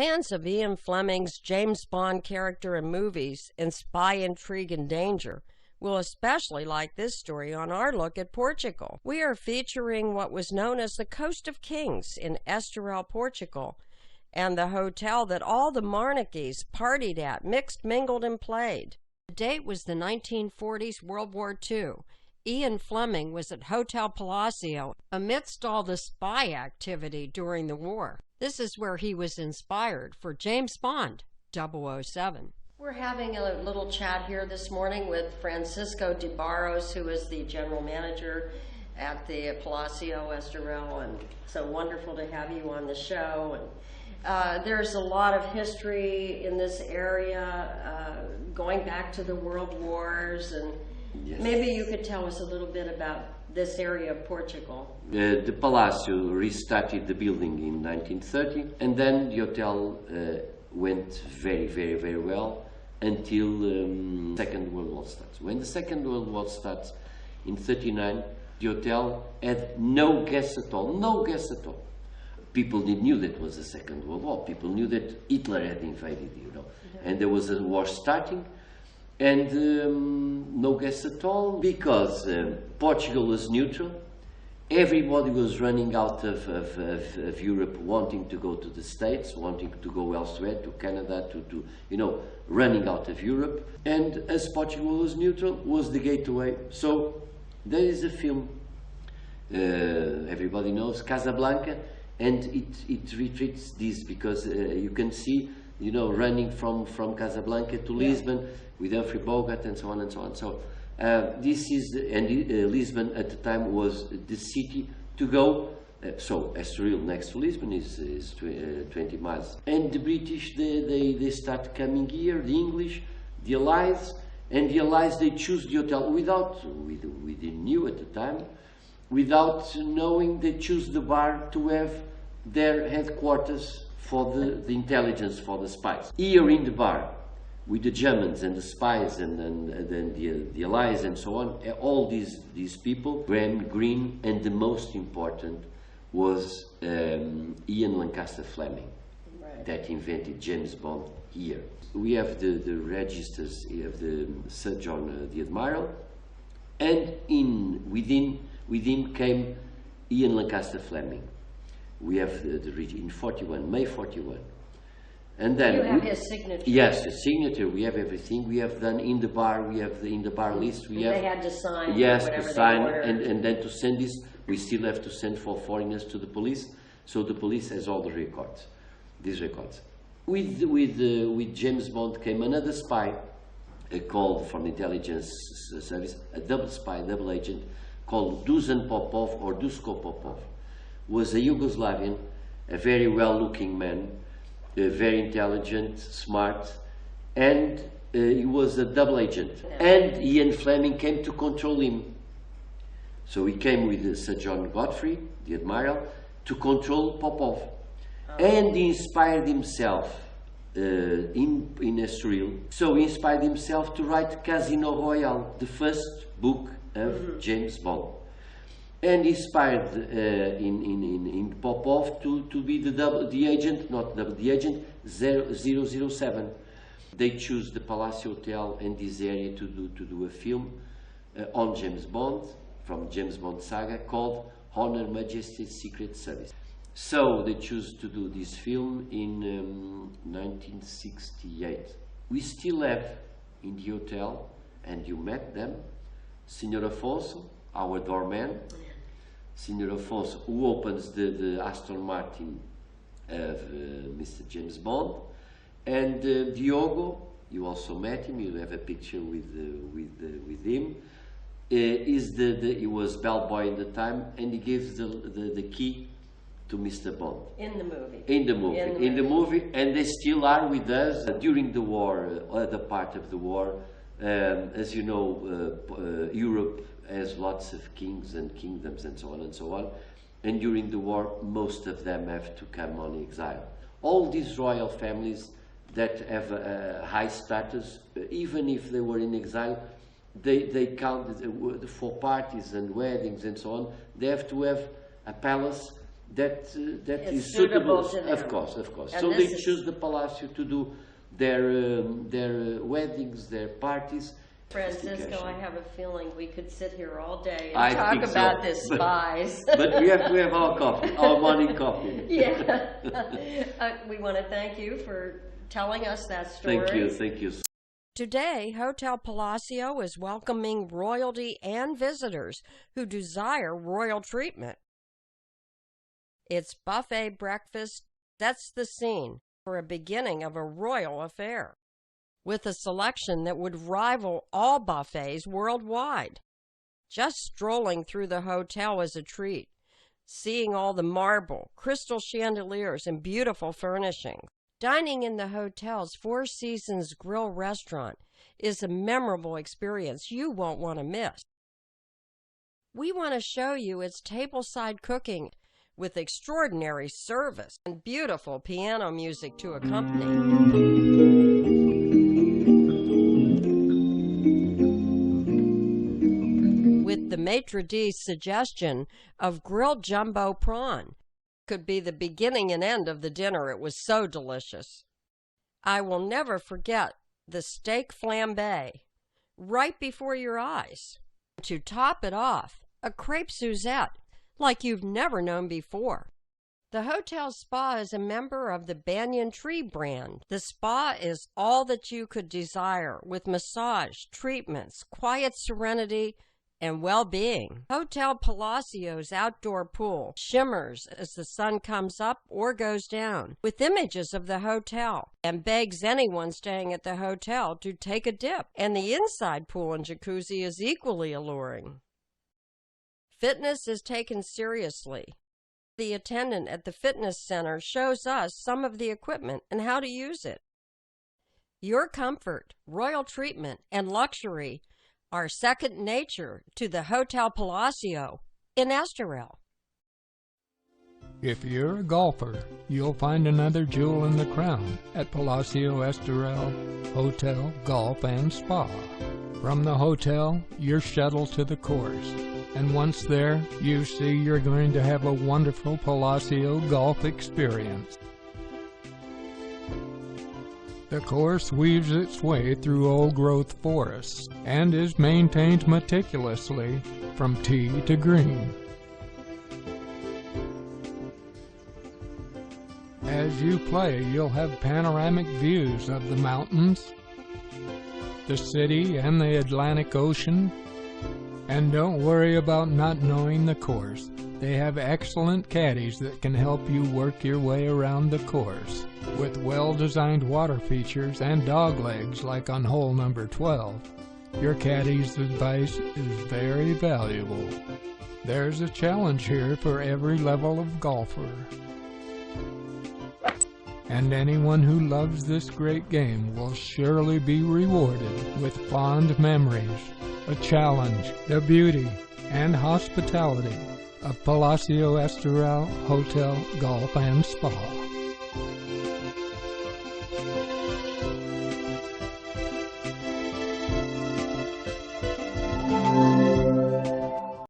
Fans of Ian Fleming's James Bond character in movies and spy intrigue and danger will especially like this story on our look at Portugal. We are featuring what was known as the Coast of Kings in Estoril, Portugal, and the hotel that all the monarchies partied at, mixed, mingled, and played. The date was the 1940s, World War II. Ian Fleming was at Hotel Palacio amidst all the spy activity during the war. This is where he was inspired for James Bond 007. We're having a little chat here this morning with Francisco de Barros, who is the general manager at the Palacio Estoril, and so wonderful to have you on the show. And there's a lot of history in this area, going back to the World Wars, and yes. Maybe you could tell us a little bit about this area of Portugal. The Palacio restarted the building in 1930, and then the hotel went very well until the Second World War starts. When the Second World War starts in 1939, the hotel had no guests at all, no guests at all. People knew that it was the Second World War. People knew that Hitler had invaded, you know, and there was a war starting. And no guests at all, because Portugal was neutral. Everybody was running out of Europe, wanting to go to the States, wanting to go elsewhere, to Canada, to you know, running out of Europe. And as Portugal was neutral, was the gateway. So there is a film, everybody knows, Casablanca, and it retreats this, because you can see, you know, running from Casablanca to Lisbon with Humphrey Bogart and so on and so on. So this is, Lisbon at the time was the city to go. So Estoril next to Lisbon is 20 miles. And the British, they start coming here, the English, the Allies, and the Allies, they choose the hotel without, we didn't knew at the time, without knowing, they choose the bar to have their headquarters for the intelligence, for the spies. Here in the bar, with the Germans and the spies and the Allies and so on, all these people, Graham Greene, and the most important was Ian Lancaster Fleming, right, that invented James Bond here. We have the registers of the Sir John the Admiral, and within came Ian Lancaster Fleming. We have in 41, May 41. And then you have his signature. Yes, the signature. We have everything. We have done in the bar. We have in the bar list. We have. They had to sign. Yes, to sign, and then to send this. We still have to send for foreigners to the police. So the police has all the records, these records. With James Bond came another spy, called from the intelligence service, a double spy, double agent, called Dusan Popov or DUSKO Popov. Was a Yugoslavian, a very well-looking man. Very intelligent, smart, and he was a double agent. And Ian Fleming came to control him. So he came with Sir John Godfrey, the Admiral, to control Popov. And he inspired himself in Estoril. So he inspired himself to write Casino Royale, the first book of James Bond. And inspired in Popov to be the agent, not the agent, 007. They choose the Palacio Hotel and this area to do a film on James Bond, from James Bond saga, called Honor Majesty's Secret Service. So they choose to do this film in 1968. We still have in the hotel, and you met them, Senor Afonso, our doorman, Senor Afonso, who opens the Aston Martin of Mr. James Bond, and Diogo, you also met him, you have a picture with him, he was bellboy in the time, and he gives the key to Mr. Bond. In the movie. In the movie, and they still are with us during the war, other part of the war. As you know, Europe has lots of kings and kingdoms and so on and so on, and during the war most of them have to come on exile. All these royal families that have a high status, even if they were in exile, they count for parties and weddings and so on. They have to have a palace that It's is suitable to them. Of course, of course. And So they this is- choose the Palacio to do their weddings, their parties. Francisco, I have a feeling we could sit here all day and I talk think so. about the spies. But we have our coffee, our morning coffee. Yeah. We want to thank you for telling us that story. Thank you. Today, Hotel Palacio is welcoming royalty and visitors who desire royal treatment. Its buffet breakfast sets the scene for a beginning of a royal affair, with a selection that would rival all buffets worldwide. Just strolling through the hotel is a treat, seeing all the marble, crystal chandeliers, and beautiful furnishings. Dining in the hotel's Four Seasons Grill restaurant is a memorable experience you won't want to miss. We want to show you its tableside cooking with extraordinary service and beautiful piano music to accompany. With the maitre d's suggestion of grilled jumbo prawn. Could be the beginning and end of the dinner. It was so delicious. I will never forget the steak flambe right before your eyes. To top it off, a crepe Suzette like you've never known before. The hotel spa is a member of the Banyan Tree brand. The spa is all that you could desire with massage, treatments, quiet serenity, and well-being. Hotel Palacio's outdoor pool shimmers as the sun comes up or goes down with images of the hotel and begs anyone staying at the hotel to take a dip. And the inside pool and jacuzzi is equally alluring. Fitness is taken seriously. The attendant at the fitness center shows us some of the equipment and how to use it. Your comfort, royal treatment, and luxury are second nature to the Hotel Palacio in Estoril. If you're a golfer, you'll find another jewel in the crown at Palacio Estoril Hotel, Golf and Spa. From the hotel, you're shuttled to the course, and once there, you see you're going to have a wonderful Palacio golf experience. The course weaves its way through old-growth forests and is maintained meticulously from tee to green. As you play, you'll have panoramic views of the mountains, the city, and the Atlantic Ocean. And don't worry about not knowing the course. They have excellent caddies that can help you work your way around the course. With well-designed water features and dog legs like on hole number 12, your caddy's advice is very valuable. There's a challenge here for every level of golfer. And anyone who loves this great game will surely be rewarded with fond memories, a challenge, the beauty, and hospitality of Palacio Estoril Hotel, Golf and Spa.